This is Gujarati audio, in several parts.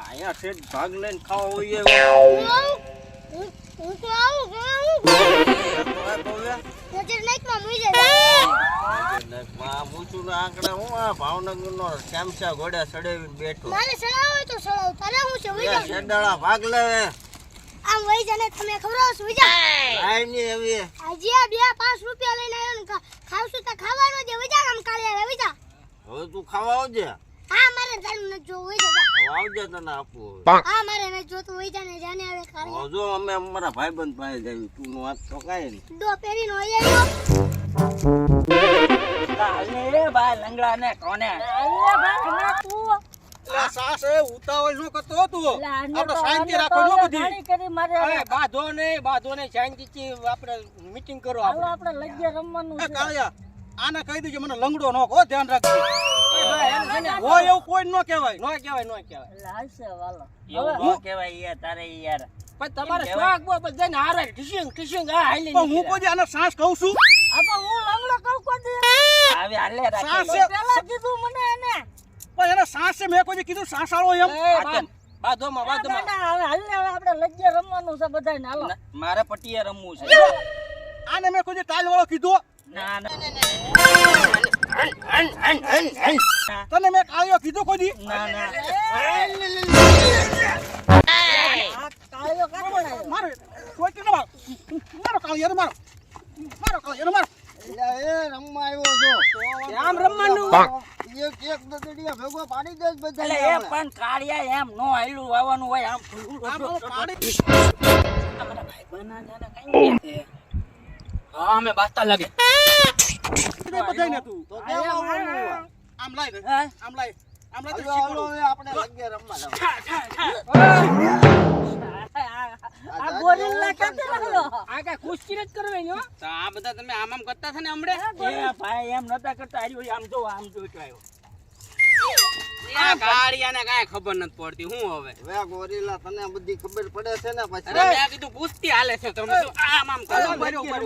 અહીંયા ઠેઠ ભાગ લઈને ખાવા હોઈએ હું તો આવું નજર નાખમાં મુઈ જાય મૂછું ના આંકડા હું આ ભાવનગર નો શ્યામશા ઘોડે ચડાવીને બેઠો મારે સડાવ હોય તો સડાવ તારે હું છે વઈ જા શેડાળા ભાગ લેવે આમ વઈ જાને તમે ખબર છો વઈ જા આઈ ની હવે આજે આ 2-5 રૂપિયા લઈને આવ્યો ને ખાવશું તો ખાવાનો જે વઈ જા આમ કાલે વઈ જા હવે તું ખાવા આવજે હા મારે તારું ન જો વઈ જા આવજે તને આપું હા મારે ન જો તો વઈ જાને જાને આવે કાલે જો અમે અમારા ભાઈબંધ પાસે જઈ તું વાત તો કાઈ નહીં દો પેરીનો આવ્યો અલે બા લંગડા ને કોને અલે બા ના તું લા સાસ એ ઉતાવળ નો કરતો તું આપણે શાંતિ રાખો નો બધી કરી મારે અરે બાધો ને શાંતિથી આપણે મીટિંગ કરો આપણે લગ્યા રમવાનું એ કાળિયા આને કહી દેજો મને લંગડો નો કહો ધ્યાન રાખજો હોય એવું કોઈ નો કહેવાય લાશે વાલો એવું નો કહેવાય યાર તારે યાર પણ તમારે શોખ બો બધાને હારે ઠીસિંગ આ હાલી પણ હું કોઈ આને સાસ કહું છું આ તો હું લંગડો કહું કોદે આવે હાલે રાખે સાસ પેલા કીધું મને એને પણ એને સાસ છે મેં કોઈ કીધું સાસ આળો એમ બાધોમાં હવે આપણે લગ્યા રમવાનું છે બધાને હાલો મારે પટીએ રમવું છે આને મેં કોઈ ટાઈલ વાળો કીધું ના ના તને મેં કાળિયો કીધું કોઈ દી ના ના કાળિયો કાઢો મારો કોઈ કે મારો કાળિયો મારો કાળિયો મારો એ રમવા આવ્યો છો આમ રમવાનું એક દગડિયા ભેગો પાડી દે બધા એટલે એ પણ કાળિયા એમ નો આયલું આવવાનું હોય આમ પાડી અમારા ભાઈ બના જાને કઈ હા અમે બાસ્તા લાગે બધાને તું તો કેમ આમ લાઈ દે આમ લાઈ તો હાલો શીખવું. આપણે લગ્યા રમવા જાવ આ ગોરીલા કાતે લાગ્યો આ કઈ કુસ્તી જ કરવાની હો તો આ બધા તમે આમ કરતા હતા ને હમણે એ ભાઈ એમ નતા કરતા આર્યો આમ જો આવ્યો આ ગાડિયાને કાઈ ખબર નથી પડતી હું હવે વે ગોરીલા તને બધી ખબર પડે છે ને પછી અરે મેં કીધું કુસ્તી હાલે છે તમે તો આમ કરો પણ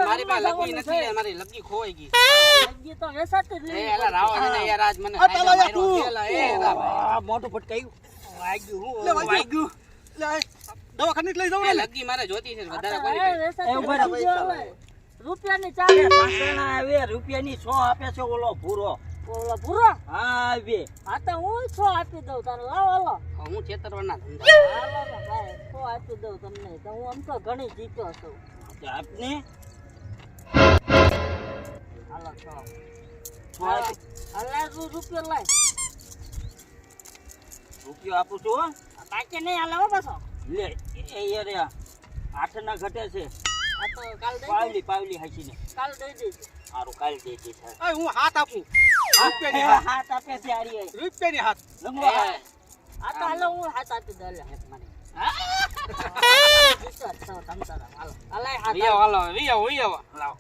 મારી પાસે લગી નથી મારી લગી ખોવાઈ ગઈ લગી તો વેસાતી જ એ લેવી એલા રાવ ને યાર આજ મને મોટું ફટકાયું વાગ્યું દવાખાને લઈ જાવ ને લગી મારે જોતી છે વધારે કોઈ રૂપિયાની ચાલે સાંકળના આવે રૂપિયાની 100 આપે છે ઓલો ભૂરો હા આવે હા તો હું 100 આપી દઉં તારે લાવો હાલો હું છેતરવાના ધંધા હાલો ભાઈ 100 આપી દઉં તમને તો હું આમ તો ઘણી જીત્યો છું આપને હાલો 100 રૂપિયા લાય રૂપિયો આપું છું હો બાકી નહીં હાલે હો પાછો લે એ રે 8 ના ઘટે છે આ તો કાલ દઈ પાવલી હાચીને કાલ દઈ દઈશ સારું કાલ દે છે એ હું હાથ આપું રૂપિયાની હાથ આપે છે આરી રૂપિયાની હાથ રમવો આ તો હાલો હું હાથ આપી દઉં લે હાથ મને લાવો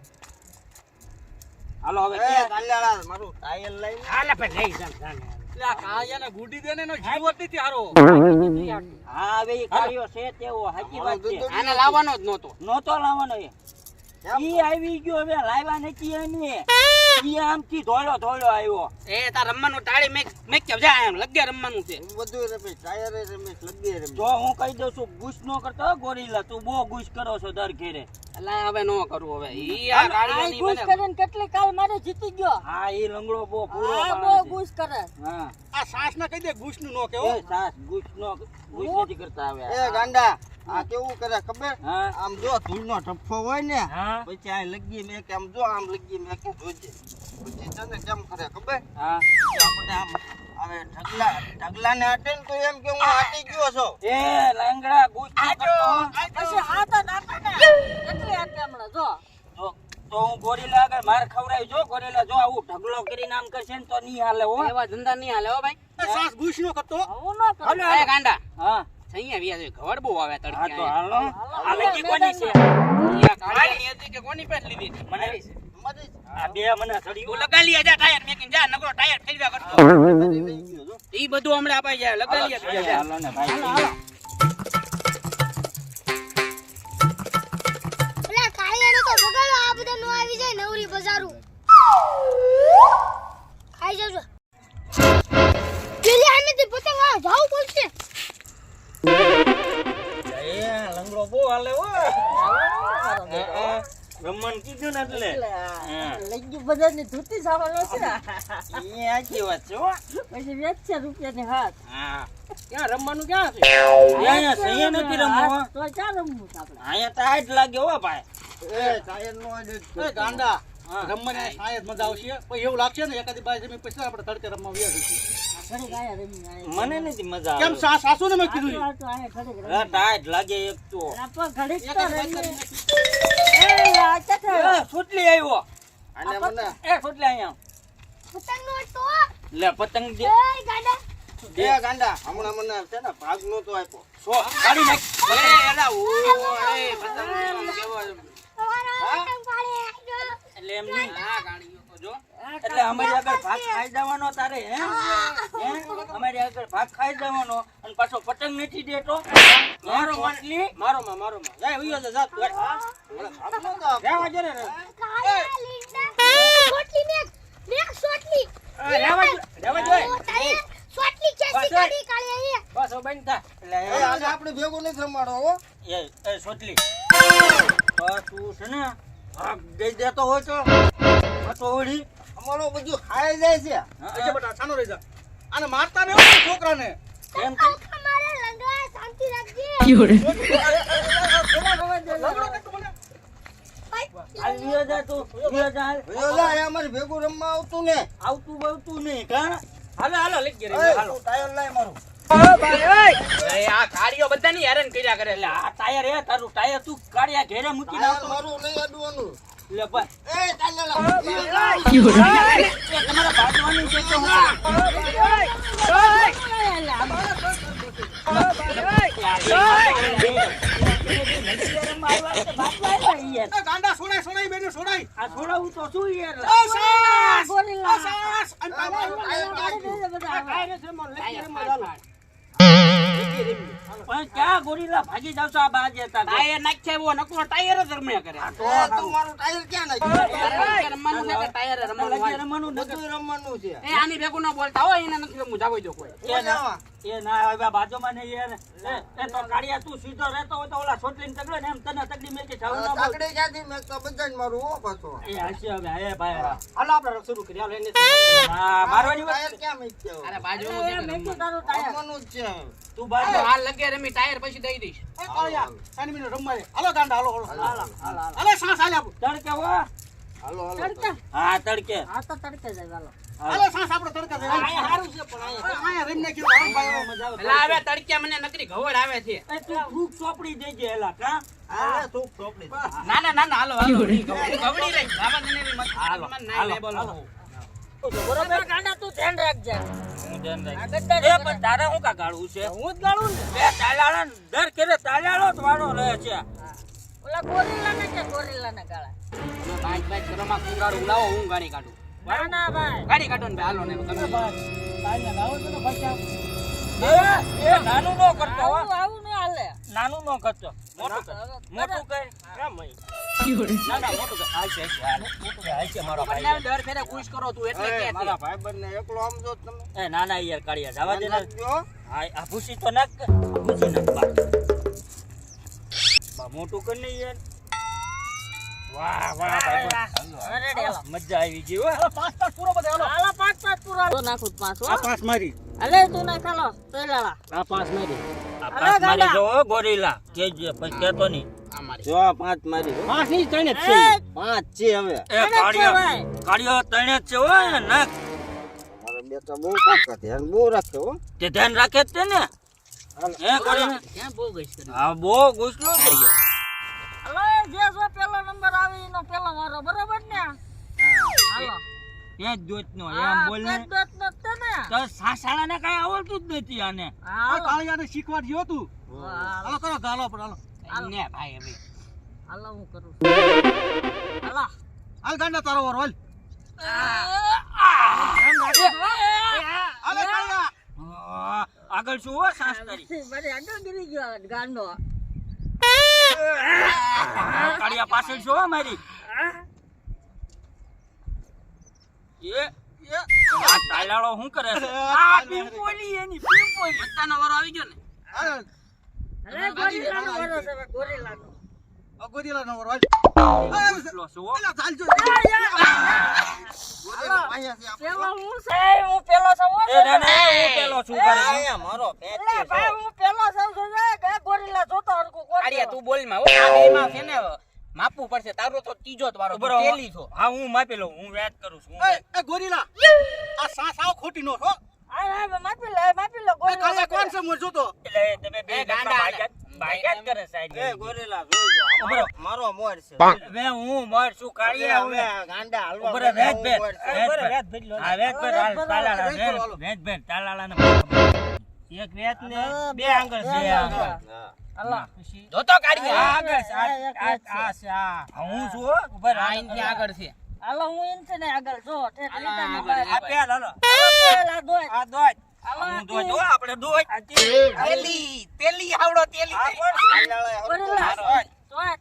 હાલો હવે કે કાલ્યાળા મારું ટાયર લઈને હાલે પણ લઈ જા લા કાયાને ગુડી દે ને નો જીવત નથી હારો હા હવે ઈ કાર્યો છે તેવો હાચી વાત છે આને લાવવાનો જ નહોતો લાવવાનો એ ઈ આવી ગયો હવે લાવ્યા નથી એને ઈ આમથી ધોળો આવ્યો એ તાર રમવાનું ટાળી મેક કે જા એમ લગ્યા રમવાનું છે બધું રમેશ ટાયર રમેશ લગી રમેશ જો હું કહી દઉં છું ગુસ નો કરતો ગોરીલા તું બહુ ગુસ કરો છો દર ઘેરે અલા હવે નો કરું હવે ઈ આ ગાડીઓની ગુસ મને કરીને કેટલી કાલ મારે જીતી ગયો હા ઈ લંગડો બહુ પૂરો આ બહુ ગુસ કરે હા આ સાસ ના કહી દે ગુસ નું નો કેવો એ સાસ ગુસ નથી કરતા આવે એ ગાંડા આ કેવું કરે ખબર આમ જો ધૂળનો ઠપ્પો હોય ને પછી આ લગી મે કે આમ જો આમ લગી મે કે જોજે પછી તને કેમ કરે ખબર આપણે આમ હવે ઢગલા ને આટે ને તો એમ કે હું આટી ગયો છો એ લાંગડા ગુસ ન કરતો પછી હાથ આપે ને કેટલી આપે હમણાં જો તો હું ગોરીલા આગળ માર ખવરાઈ જો ગોરીલા જો આવું ઢગલો કરીને આમ કરશે ને તો નહીં હાલે હો એવા ધંધા નહીં હાલે હો ભાઈ સાસ ગુસ નો કરતો હું ન કરું એ ગાંડા હા અહીંયા વ્યા ઘર બહુ આવે હા તડકે તો હાલો આ લગી કોની છે અહીંયા કાળીની હતી કે કોની પાસે લીધી મને આ બે મને સડી તું લગા લિયા જા ટાયર મેકીને જા નકરો ટાયર ફેરવ્યા કરતો ઈ બધું હમણાં અપાઈ જાય લગા લિયા જા હાલો ને ભાઈ પેલા કાળિયાને તો બગાડો આ બધા નો આવી જાય નવરી બજારું ખાઈ જજો પેલી આનેથી પતંગ આ જાવ બોલશે તો બહુ હાલે હો. રમણ કીધું ને એટલે લગી બજારની ધોતી સાવાનો છે એ સાચી વાત છે હો. પછી વેચશે રૂપિયાની હાથ હા ક્યાં રમવાનું ક્યાં છે અહીંયા સહી નથી રમવો. તો ક્યાં રમવું છે આપણે? અહીંયા ટાઈટ લાગે હો ભાઈ. એ ટાયર નો જ એ ગાંડા રમવાની શાયદ મજા આવશે પણ એવું લાગશે ને એકાદી બાય જમીન પછી આપણે તડકે રમવા વ્યા જઈશું. ઘડીક આયા રમી આયા. મને નથી મજા કેમ આવે. સાસુ ને મેં કીધું આ તો આયા ઘડીક રમી. હા, ટાઈટ લાગે એક તો. આપો ઘડીક તો એકાદી રમી. બાય એ આ ચથે. એ સુટલી આવ્યો. અને મને એ સુટલી અહીંયા. પતંગનો તો લે પતંગ દે. એ ગાડા એ ગાંડા હમણાં મને છે ને ભાગ નતો આપ્યો. સો કાઢી નાખ. એલા ઓ એ પતંગ કેવો તમારો પતંગ પાડે એટલે એમ નહીં. હા ગાડીઓ તો જો એટલે અમારી આગળ ભાગ ખાઈ જવાનો તારે હે? હે? અમારી આગળ ભાગ ખાઈ જવાનો અને પાછો પતંગ નથી દેતો. મારો મછલી મારો માં જાય વિયો જા તું ભાગ નતો આપ્યો. રહેવા જો ને કાળિયા લીંડા સોટલી મેક સોટલી રહેવા જો સોટલી ચેસી કાઢી કાળિયા બસ હવે બંધ થા એટલે એ આજે આપણે ભેગું નથી રમાડો હો. એ સોટલી તું છે ને ભાગ દઈ દેતો હોય તો પાછો વળી અમારો બધું ખાઈ જાય છે. એટલે બટા છાનો રહી જા આને મારતા ને એવું છોકરાને એમ આ અમારે લંગડા શાંતિ રાખજે હાલ વિયો જા તું વિયો જા હાલ. ભયો જા, એ અમારે ભેગું રમવા આવતું ને. આવતું બવતું નહીં કા હાલો લઈ ગયા એ, તું ટાયર લાય મારું. આ ગાડીઓ બધાની હેરાન કર્યા કરે એટલે આ ટાયર હે તારું ટાયર તું કાઢ્યા ઘેરે મૂકીને ટાયર આવતો મારું નહીં અડવાનું. લે ભાઈ એ ટાયર લા. એ તમારા બાજવાની છે તો હું ગાંડા સોડાઈ બેને સોડાઈ આ છોડાવું તો શું યાર ગોરીલા. પણ ક્યાં ગોરીલા ભાગી જાવ છો આ બાજે તા ટાયર નાખ્યા એવો નકરો ટાયર જ રમ્યા કરે એ, તું મારું ટાયર ક્યાં નાખ્યું? રમવાનું છે કે ટાયર રમવાનું લગે હોય? રમવાનું નથી. બધું રમવાનું છે. એ આની ભેગું ના બોલતા હોય એને નથી રમવું જાવ દો કોઈ એ ના એ ના આવ્યા બાજુમાં નહીં યાર એ તો કાળિયા તું સીધો રહેતો હોય તો ઓલા છોટલીને તગડે ને એમ તને તગડી મેકી જાવ ના બોલ. તગડી ક્યાંથી મેં તો બધાને મારું હો પાછો. એ હાસી હવે એ ભાઈ હાલો આપણે શરૂ કરી હાલો એને હા મારવાની વાત ટાયર ક્યાં મૂક્યો? અરે બાજુનું છે કે મેકી રમવાનું. તારું ટાયર. રમવાનું જ છે. તું બાજુ હાલ લગે રમી ટાયર પછી દઈ દઈશ એ કાળિયા 5 મિનિટ રમવા દે હાલો ગાંડા હાલો અલે સાસ હાલ આપ તડકે હો હાલો હાલો. તડકે. હા તડકે આ તો તડકે જાય વાલો. હાલો સાસ આપણે તડકા દે આયા સારું છે પણ આયા રમી નાખ્યું આમ ભાઈ મજા આવે. એલા આવે તડક્યા મને નકરી ઘવડ આવે છે એ તું ફ્રૂટ ચોપડી દેજે એલા કા હા, તું ચોપડી દે. ના હાલો ઘવડી રહી બાબા ને હાલો ના લે બોલો બરોબર ગાંડા તું ધ્યાન રાખજે. હું ધ્યાન રાખ. એ પણ તારે હું કા ગાળું છે હું જ ગાળું ને. એ તાલાળા દર કેરે તાલાળો જ વાળો રહે છે. ઓલા ગોરીલા ને કે ગોરીલા ને ગાળા. તમે બાઈક ઘરમાં કુંગાડું ઉલાવો હું ગાડી કાઢું ના ના ભાઈ. ગાડી કાઢો ને હાલો ને તમે તાલિયા ગાળો છો ને પછી એ નાનું નો કરતો હો. આવું ને હાલે. નાનું નો કરતો મોટું કર. મોટું કર કેમ ભાઈ ના ના મોટું કર હાલ છે મોટું હાલ છે મારો બંને ભાઈ દર ફેરે ખુશ કરો તું એટલે કે મારા ભાઈબંધને એકલો આમ જો તમે. એ ના ના યાર કાળિયા જવા દે ને નાખજો. હા આ ભૂસી તો નાખ ભૂસી નાખ બા મોટું કર ને યાર વાહ વાહ અરે ડેલો. મજા આવી ગઈ હો પાંચ પૂરો બધે હાલો હાલો પાંચ પાંચ પૂરા. તો નાખું જ પાંચ હો. આ પાંચ મારી અલે તું નાખ હાલો. તોયલાળા. આ પાંચ મારી આ પાસ મારી જો ગોરીલા કેજે પછી કેતો નહીં આ મારી જો આ પાંચ મારી હો. પાંચ ની ત્રણ જ એ, છે પાંચ છે હવે. એ કાળિયો કાળિયો તણે જ છે હો નાખ મારે બે તો બહુ તાકાત ધ્યાન બહુ રાખે હો. તે ધ્યાન રાખે જ છે ને હે કાળિયો ક્યાં બહુ ગઈશ કરી હા બહુ ગુસ્લો થઈ ગયો હાલો એ જે જો પેલો નંબર આવે એનો પેલો મારો બરોબર ને. હાલો. ત્યાં જ દોત નો એમ હા, બોલ ને પેટ બેટ નો જ છે ને. તો સાસાળા ને કઈ આવડતું જ નથી આને હાલો. કાળિયાને શીખવા જ્યો તું હાલો. હાલો કરો હાલો પણ હાલો હાલો. ને ભાઈ હવે હાલો હું કરું છું. હાલો. હાલ ગાંડા તારો વર હાલ હાલે કાળિયા આગળ શું હો સાસ તારી મારી આગળ ગીરી ગયો ગાંડો. કાળિયા પાછળ શું હો મારી એ આ તાલાળો શું કરે છે આ પીંપોલી એની પીંપોલી બચ્ચાનો વારો આવી ગયો ને હાલ. અરે ગોરીલાનો વારો છે હવે, ગોરીલાનો. ગોરીલાનો વરો એટલો શું હો? પેલો હું છે, હું પેલો છું, હું એ ના ના, હું પેલો છું કરે છે. અહીંયા મારો એટલે ભાઈ હું પેલો છું, જોજે કે ગોરીલા જોતો હરખું ગોરીલો. આડિયા તું બોલમાં હો આ બેમાં છે ને માપવું પડશે તારો તો ત્રીજો જ વારો ઉભો રહો. પેલી છો હા હું માપી લઉં, હું વાત કરું છું. એ ગોરીલા આ સાસ આવ ખોટી નો છો આ માપી લો ગોરીલા. કોણ છે મોર જોતો એટલે તમે બે એ ગાંડા ભાગ્યા જ કરે સાહેબ. એ ગોરીલા જોજો ઉભો મારો મોર છે હવે હું મર છું કાઢીએ હવે. ગાંડા હલવા ઉભો રહે, વેચ ભેટ. વેચ ભેટ લો. હા, વેચ ભેટ, હાલ, તાલાળા, વેચ ભેટ હાલો. વેચ ભેટ, તાલાળાને એક વેચ ને બે આંગળ છે, આંગળ. અલા જોતો કાઢી આ આગળ છે, આ છે, આ. હું છું હો, ઉભો રહે. આ ઇનથી આગળ છે હાલો હું એમ છે ને આગળ જો ઠેઠ લીટાની આગળ, બહાર. આ પેલ, હાલો. પેલા દોય. આ દોજ. હાલો હું દોજ હો, આપણે દોજ. પેલી પેલી આવડો તેલી આ કોણ છે? ગોરીલા દોજ. દોય.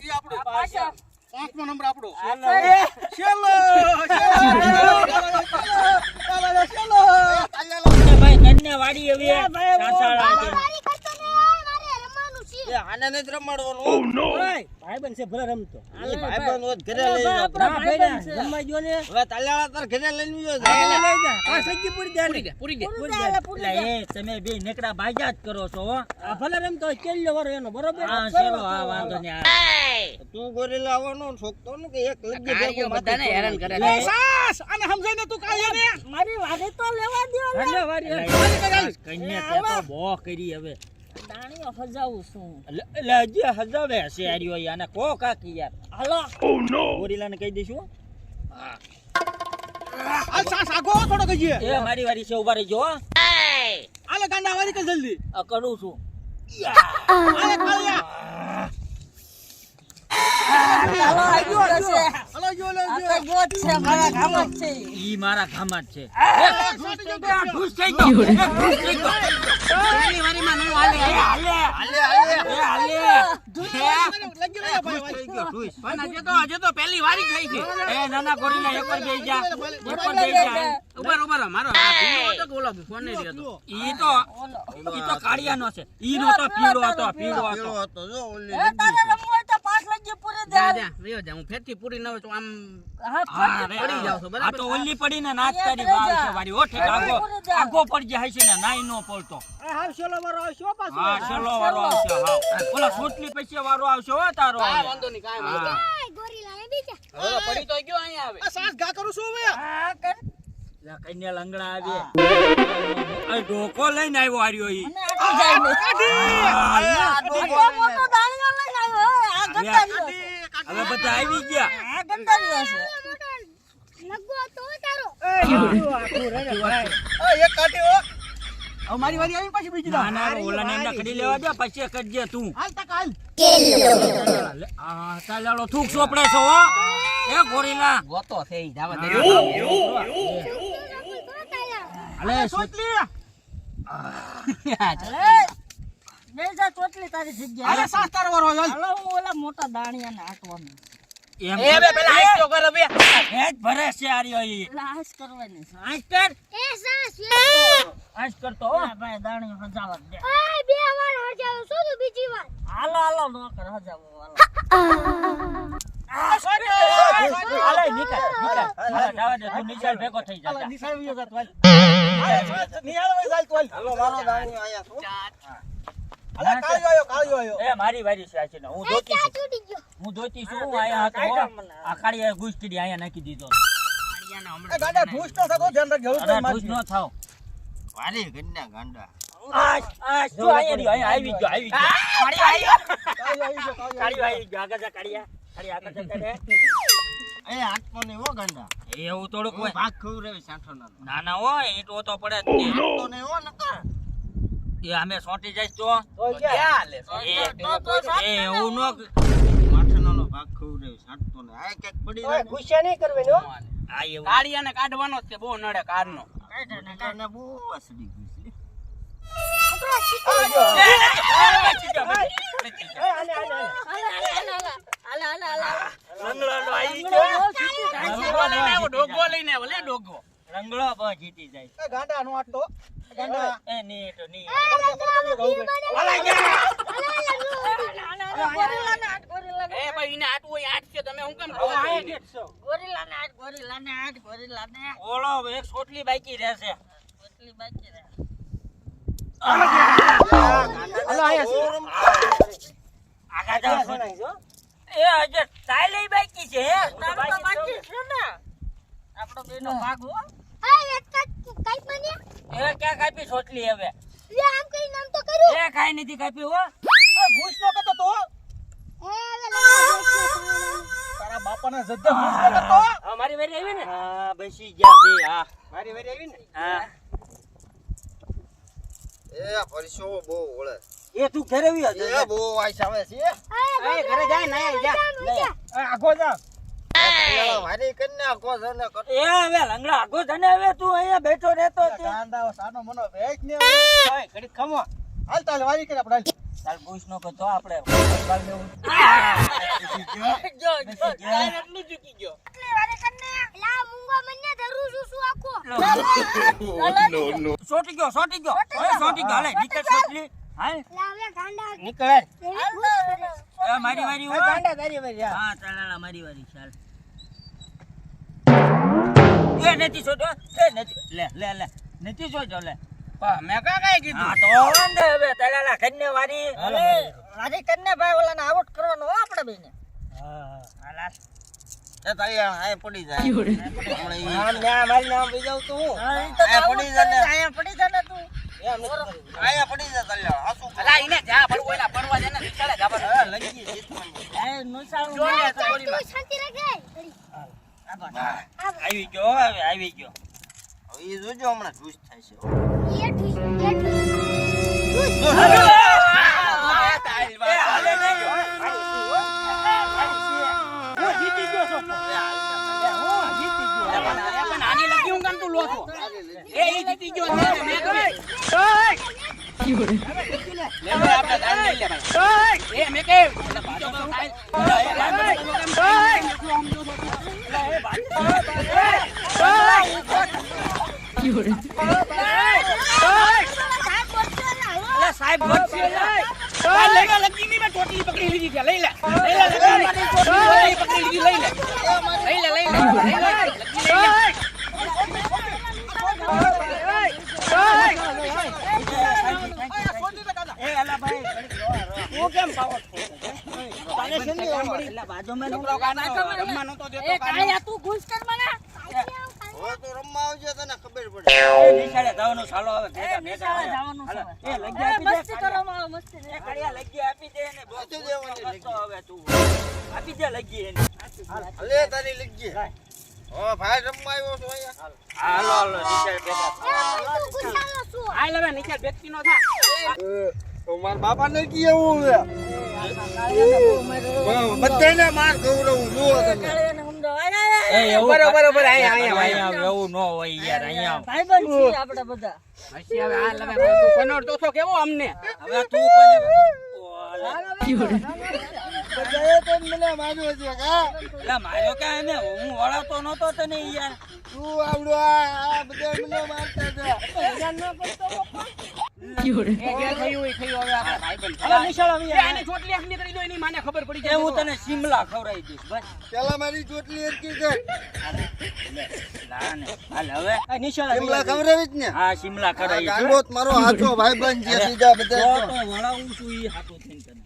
ઈ આપણો આ પાછળ. પાંચમો નંબર આપણો આ છે. શેલો એ ભાઈ, કન્યા વાડી હવે. સાસાળા છે. મારી કરતો ને મારે રમવાનું છે. આને નથી રમાડવાનું ભાઈબંધ છે, ભલે રમતો. ઈ ભાઈબંધ હોત ઘરે લઈ જાવ આપણા ભાઈબંધ છે. જમવા જો ને. હવે તાલ્યાળા તાર ઘરે લઈને ગયો લઈ જા. આ સબ્જી પૂરી દે. પૂરી દે પૂરી દે પૂરી દે, એટલે પૂરી એટલે દે. એ તમે બે નેકડા ભાગ્યા જ કરો છો હો. આ ભલે રમતો હોય, કેલ્યો વારો એનો, બરોબર? હા, ચલો, હા, વાંધો નહીં. આ. તું ગોરીલા આવવાનો છોકતો ને કે એક લગી કાર્યો બધાને હેરાન કરે લે. સાસ અને સમજાઈને તું કાય ને મારી વાડી તો લેવા દ્યો લે. એટલે વારી, કન્યા તે તો બહુ કરી હવે. દાણીઓ હજાવું છું. એટલે હજી હજાવે હશે આર્યો ઈ. આને કો કાકી યાર. હાલો ગોરીલાને કહી દઈશું. આ સાસ આગો થોડો કહીએ એ મારી વારી છે, ઉભા રહેજો હો. આલે ગાંડા વાળી કે જલ્દી આ કરું છું. આલે કાળિયા હાલો આવ્યો છે. હલો જો લે આ તો ગોત છે, મારા ગામ જ છે. ઈ મારા ગામમાં જ છે. ઢૂસ ઢૂસ થઈ ગયો. ઢૂસ થઈ ગયો. પેલી વારીમાં નો હાલે હાલે. હાલે હાલે એ હાલે. લગી લે ભાઈ પણ હજે તો પેલી વારી થઈ છે એ નાના ગોરીલા એક વાર બેસી જા. એક વાર બેસી જા. ઉભા ઉભા મારો આ ભીનો હતો કે ઓલો ફોન નહીં રહ્યો ઈ તો કાળિયાનો છે. ઈ નો તો પીળો હતો, પીળો હતો. પેલો હતો જો ઓલી એ તારે રમવું હોય તો 5 લગી પૂરી દે. જા જા રહ્યો જા હું ફેરથી પૂરી ન હોય તો આમ હા, હા, રે. પડી જાવ છો, બરાબર? આ તો ઓલી પડીને નાચ કરી બાર છે વાળી. ઓ ઠીક, આગો પડી જાય છે ને નાઈ નો પડતો. હાવ શેલો વાળો આવશો પાછો હા, છેલ્લો વારો આવશે. હા, ઓલા સોટલી પછી વારો આવશે હો તારો. કાંઈ હવે. વાંધો નહીં કાંઈ વાંધો નહીં. આય ગોરીલા એ બીજા. હવે પડી તો ગયો અહીંયા આવે આ સાસ ઘા કરું છું હવે હા, કર. લા, કન્યા લંગડા આવી. આ ઢોકો લઈને આવ્યો આર્યો ઈ. અને આટલું જાય ને. હા, લા. આટલો મોટો દાણીઓ લઈને આવ્યો. આ ગંધારીઓ છે. હવે બધા આવી ગયા. આ ગંધારીઓ છે. લગવો તો તારો. એક કાઢી હો હવે મારી વારી આવી પાછી બીજી ના ના, ઓલાને એમને ખડી લેવા દે, પછી કરજે તું. હાલ તક હાલ આ ચાલો થૂક સોપડે છો હો. એ ગોરીલા. ગોતો છે ઈ જાવા દે અલે સોટલી અરે, બે જા ચોટલી તારી જગ્યાએ. અરે સાસ તાર વાળો હાલ હાલો હું ઓલા મોટા દાણિયાને હાંકવાનું. એમ એ બે પેલા આઈસ તો કરે બે હેજ ભરે છે આર્યો ઈ. લાશ કરવાની છે. આજ કર. એ સાસ આજ કરતો હો. હા, ભાઈ દાણીઓ હજાવત દે. આય બે વાર હજાવ શું તું બીજી વાર. હાલો હાલો નોકર હજાવો હાલો. હાલે નીકળ નીકળ. હાલે જવા દે, તું નિશાળ ભેગો થઈ જા. જા. નિશાળ વિયો જાત હાલ નિહાળ વઈ જાલ તો હાલ મારો દાણી આયા છો અલે કાળિયો આયો એ મારી વારી છે આ છે ને. હું એ ધોતી ક્યાં છું. છૂટી ગયો. હું ધોતી છું. હું આયા હતો હો. આ કાળીએ ગુસ્તીડી આયા નાખી દીધો. એ ગાંડા ઢૂસ તો થતો ધ્યાન રાખજો અરે ઢૂસ ન થાવ. વારી ગન્ના ગાંડા આ જો આયા આવી ગયો આવી ગયો. કાળીઓ આવી ગયો. આગળ જા કાળિયા. કાળિયા આગળ જા કાળિયા. એ હાથમાં નહીં હો ગાંડા એવું થોડુંક હોય. ભાગ ખવરાવી સાઠો ના ના હોય ઈંટો તો પડે જ તે. તો નહીં હો નકર એ અમે સોટી જાય તો ક્યાં લે એ એવું નો માથાનો ભાગ ખવરાવી સાઠતો ને આ ક્યાંક પડી જાય ગુસ્સા નહીં કરવાની હો. આ એવું કાળિયાને કાઢવાનો જ છે બહુ નડે કારનો ગાંડા બહુ વાસડી ગઈ છે લંગડાનો આવી ડોગો લઈને આવ્યો લે ડોગો રંગલો બહુ જીતી જાય. એ ગાંડા નો આટલો ગાંડા એ નીટ નીટ. એ ભાઈ એને આટવું હોય આટ છે તમે હું કેમ ઓલો એક સોટલી બાકી રહેશે. આગા જાઓ. એ હજે ચાલે બાકી છે. આપણો બેનો ભાગ હો. એ ક્યાં કાપી સોટલી હવે? એ કાઈ નથી કાપી હો. ઘૂસ નો કતો તો તારા બાપાના જદ્દા ઘૂસ નો કતો મારી વારી આવી ને હા બેસી ગયા બે. હા મારી વારી આવી ને હા. એ પરસો બહુ ઓળે એ તું ઘરે આવી એ બહુ વાઈસ આવે છે એ ઘરે જાય ને જા આગો જા વારી કરીને આગો જને કટ એ હવે લંગડા આગો ધને હવે તું અહીંયા બેઠો રહેતો તે. ગાંડા સાનો મનો વેચ ને ઓય ઘડી ખમો હાલ તાલ વારી કરે આપણે ચાલ પૂછ નો કરતો આપણે. જો ડાયરેક્ટ નું ચૂકી ગયો સોટી ગયો સોટી ગયો. ઓય સોટી ગયો. હાલે નીકળ સોટલી. હાલ નીકળે એ મારી વારી હો. ગાંડા તારી વારી હા ચાલ મારી વારી ચાલ. એ નથી સોટો. એ નથી લે લે લે નથી સોટો લે. મેં કા કાઈ કીધું હા તો વાંધે હવે તલાલા કન્યા વારી. રાજી કન્યા ભાઈ ઓલાને આઉટ કરવાનો હો આપણે બેને. હા હાલા. એ તારી આ પડી જાય હમણાં આમ ન્યા મારી નામ બી જાવ તું આ પડી જાય ને આયા પડી જા ને તું આયા પડી જાય તારી આસુ અલા એને જા પડવો એના પડવા દે ને નિશાળે જવાનું લગી જીતવાની એ નુસાળું આવી ગયો હવે આવી ગયો. હવે એ જોજો હમણાં જૂસ થાય છે આની લગી હું કામ તું લો છો એ જીતી ગયો મેં લે આપણે દાન લઈ લે ભાઈ એ મેં કે બીજો તો સાહેબ ગોઠવી લગી ની મેં ટોટલી પકડી લીધી છે લઈ લે ટોટલી પકડી લીધી લઈ લે હું કેમ પાવો રમવાનું તો દેતો એ કાળિયા તું ઘૂસ કર મને હવે તો રમવા આવજો તને ખબર પડે નિશાળે જવાનું ચાલો હવે ભેગા નિશાળે ભેગા જવાનું હાલો. છે. એ લગી આપી દે મસ્તી કરવામાં આવે મસ્તી એ કડિયા લગી આપી દે ને બહુ બધું દેવાની કરતો હવે તું આપી દે લગી એને. લે તારી લગી ઓ ભાઈ રમવા આવ્યો છો અહીંયા હાલો હાલો નિશાળે ભેગા હાલ હવે નીચે વ્યક્તિ નો થા તો મારા બાપા ને કી એવું છે બધાને માર ગૌરવ જુઓ તમે કાળિયાને ઊંડો એ એવું બરોબર અહીંયા એવું ન હોય યાર અહીંયા ભાઈબંધ છીએ આપણે બધા હસી હવે હાલ હવે તું કનોડ તો છો કેવો અમને હવે તું પણ બધાએ તો મને માર્યો છે કા એટલે માર્યો કે એને હું વળાવતો નતો તને યાર. તું આવડો આ બધા મને મારતા એ જે થયું એ થયું હવે આપણા ભાઈબંધ હવે નિશાળ આવી એ આને ચોટલી આખની કરી દો એની માને ખબર પડી એ જાય હું તને શિમલા ખવડાવી દઈશ બસ. પેલા મારી ચોટલી એરકી છે લાને હાલ હવે નિશાળ શિમલા ખવડાવી જ ને હા શિમલા કરાવી ગાંડો મારો હાથો ભાઈબંધ છે બીજા બધા વળાવું છું ઈ હાથું થઈને તને